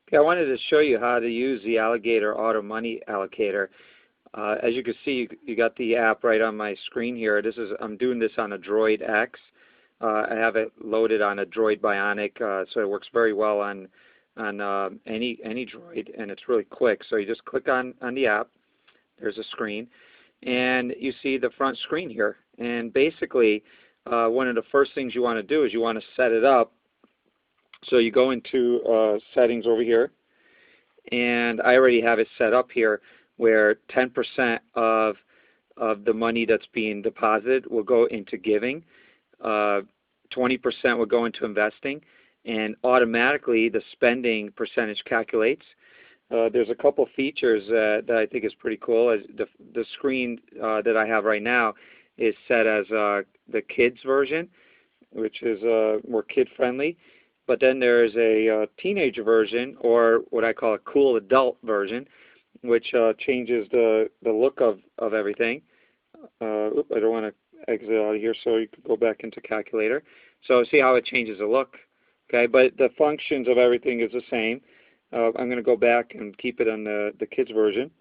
Okay, I wanted to show you how to use the AlloGator Auto Money Allocator. As you can see, you got the app right on my screen here. I'm doing this on a Droid X. I have it loaded on a Droid Bionic, so it works very well on any Droid, and it's really quick. So you just click on the app. There's a screen, and you see the front screen here. And basically, one of the first things you want to do is you want to set it up. So you go into settings over here, and I already have it set up here where 10% of the money that's being deposited will go into giving, 20% will go into investing, and automatically the spending percentage calculates. There's a couple features that I think is pretty cool. The screen that I have right now is set as the kids version, which is more kid-friendly. But then there's a teenager version, or what I call a cool adult version, which changes the look of everything. Oops, I don't want to exit out of here, so you can go back into calculator. So see how it changes the look. Okay, but the functions of everything is the same. I'm going to go back and keep it on the kids version.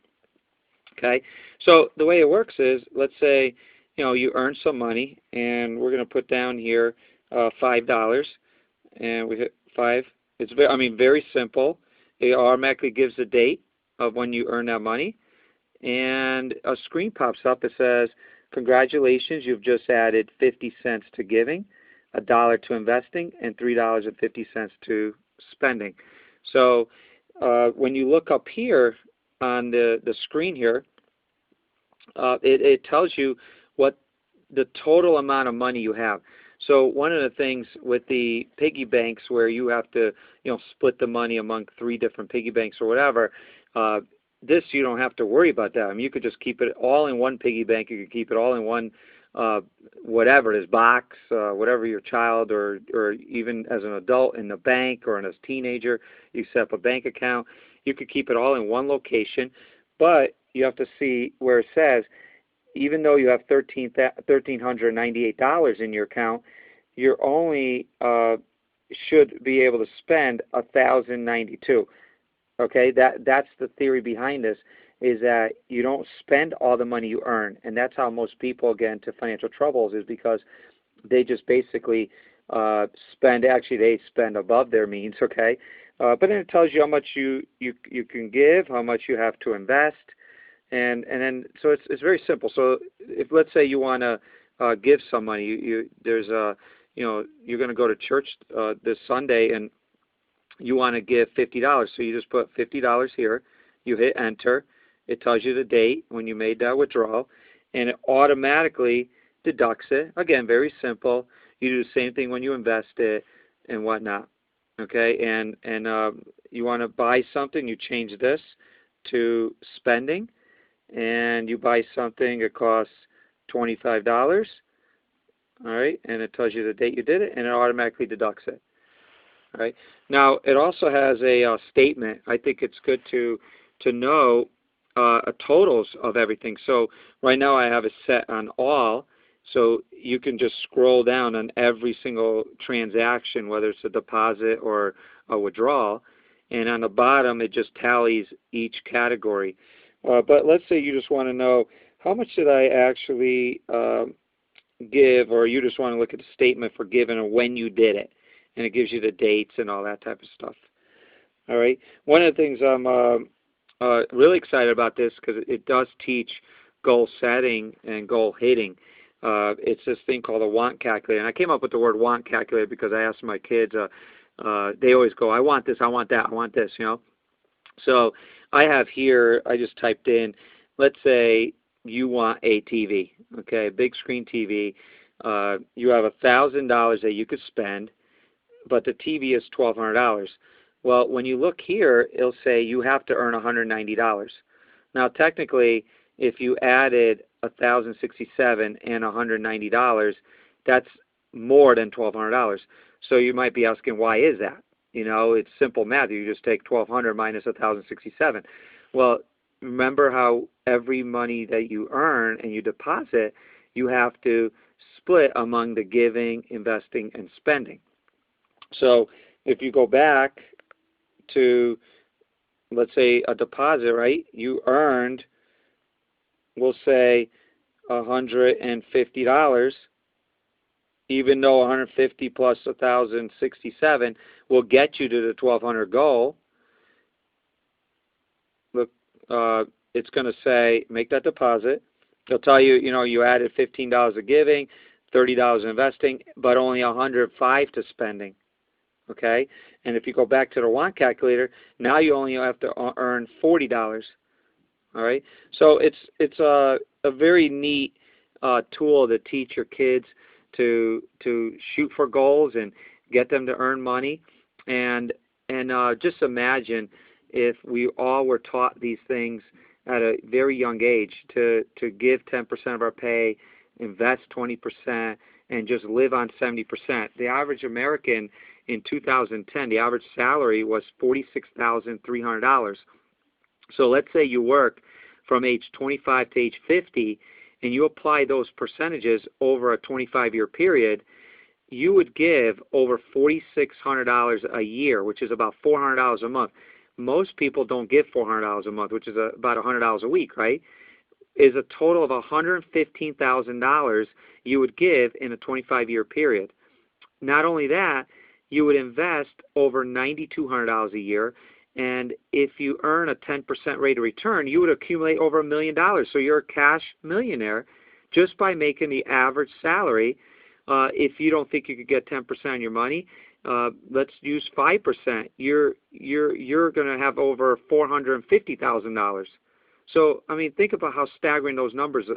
Okay, so the way it works is, let's say you earn some money, and we're going to put down here $5. And we hit 5. It's very simple. It automatically gives the date of when you earn that money, and a screen pops up that says, "Congratulations, you've just added 50 cents to giving, $1 to investing, and $3.50 to spending." So when you look up here on the screen here, it tells you what the total amount of money you have. So one of the things with the piggy banks, where you have to split the money among 3 different piggy banks or whatever, this you don't have to worry about that. You could just keep it all in one piggy bank. You could keep it all in one whatever it is, box, whatever your child or even as an adult in the bank, or as a teenager you set up a bank account. You could keep it all in one location, but you have to see where it says, even though you have $1,398 in your account, you only should be able to spend $1,092. Okay, that's the theory behind this, is that you don't spend all the money you earn, and that's how most people get into financial troubles, is because they just basically they spend above their means. Okay, but then it tells you how much you can give, how much you have to invest. And then so it's very simple. So if, let's say, you want to give some money, you're going to go to church this Sunday, and you want to give $50. So you just put $50 here. You hit enter. It tells you the date when you made that withdrawal, and it automatically deducts it. Again, very simple. You do the same thing when you invest it and whatnot. Okay, and you want to buy something, you change this to spending. And you buy something, it costs $25, all right, and it tells you the date you did it, and it automatically deducts it. All right. Now it also has a statement. I think it's good to know totals of everything. So right now I have it set on all, so you can just scroll down on every single transaction, whether it's a deposit or a withdrawal, and on the bottom it just tallies each category. But let's say you just want to know, how much did I actually give, or you just want to look at the statement for giving or when you did it, and it gives you the dates and all that type of stuff. All right. One of the things I'm really excited about this, because it does teach goal setting and goal hitting. It's this thing called a want calculator, and I came up with the word want calculator because I asked my kids. They always go, "I want this, I want that, I want this," So I have here, I just typed in, let's say you want a TV, okay, big screen TV. You have $1,000 that you could spend, but the TV is $1,200. Well, when you look here, it'll say you have to earn $190. Now, technically, if you added $1,067 and $190, that's more than $1,200. So you might be asking, why is that? It's simple math. You just take 1,200 minus 1,067. Well, remember how every money that you earn and you deposit, you have to split among the giving, investing, and spending. So if you go back to let's say a deposit, right? You earned, we'll say, $150, even though 150 plus 1,067 will get you to the 1,200 goal. Look, it's going to say make that deposit. They'll tell you, you added $15 of giving, $30 investing, but only $105 to spending. Okay, and if you go back to the want calculator, now you only have to earn $40. All right, so it's a very neat tool to teach your kids to shoot for goals and get them to earn money, and just imagine if we all were taught these things at a very young age to give 10% of our pay, invest 20%, and just live on 70%. The average American in 2010, the average salary was $46,300. So let's say you work from age 25 to age 50, and you apply those percentages over a 25-year period, you would give over $4,600 a year, which is about $400 a month. Most people don't give $400 a month, which is about $100 a week, right? Is a total of $115,000 you would give in a 25-year period. Not only that, you would invest over $9,200 a year, and if you earn a 10% rate of return, you would accumulate over $1 million. So you're a cash millionaire just by making the average salary. If you don't think you could get 10% on your money, let's use 5%. You're going to have over $450,000. So I mean, think about how staggering those numbers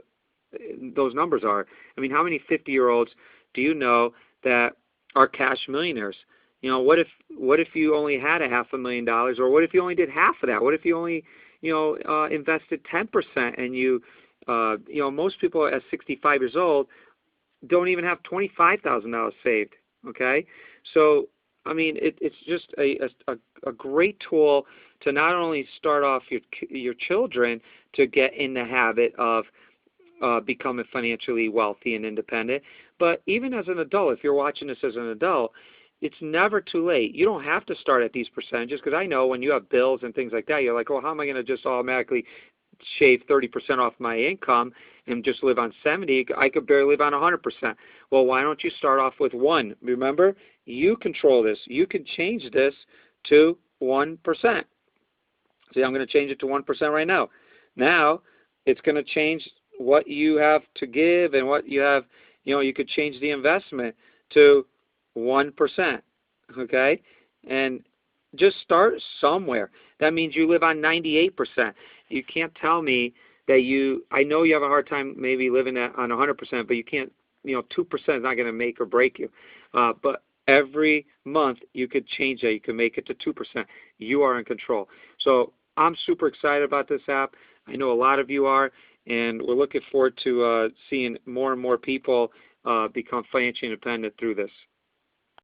are. I mean, how many 50-year-olds do you know that are cash millionaires? What if you only had $500,000, or what if you only did half of that? What if you only invested 10%, and most people at 65 years old don't even have $25,000 saved. Okay, so I mean, it's just a great tool to not only start off your children to get in the habit of becoming financially wealthy and independent, but even as an adult, if you're watching this as an adult, it's never too late. You don't have to start at these percentages, because I know when you have bills and things like that, you're like, well, how am I going to just automatically shave 30% off my income and just live on 70? I could barely live on 100%. Well, why don't you start off with 1? Remember, you control this. You can change this to 1%. See, I'm going to change it to 1% right now. Now, it's going to change what you have to give and what you have. You could change the investment to 1%, okay? And just start somewhere. That means you live on 98%. You can't tell me that I know you have a hard time maybe living on 100%, but you can't, 2% is not going to make or break you. But every month you could change that. You can make it to 2%. You are in control. So I'm super excited about this app. I know a lot of you are, and we're looking forward to seeing more and more people become financially independent through this.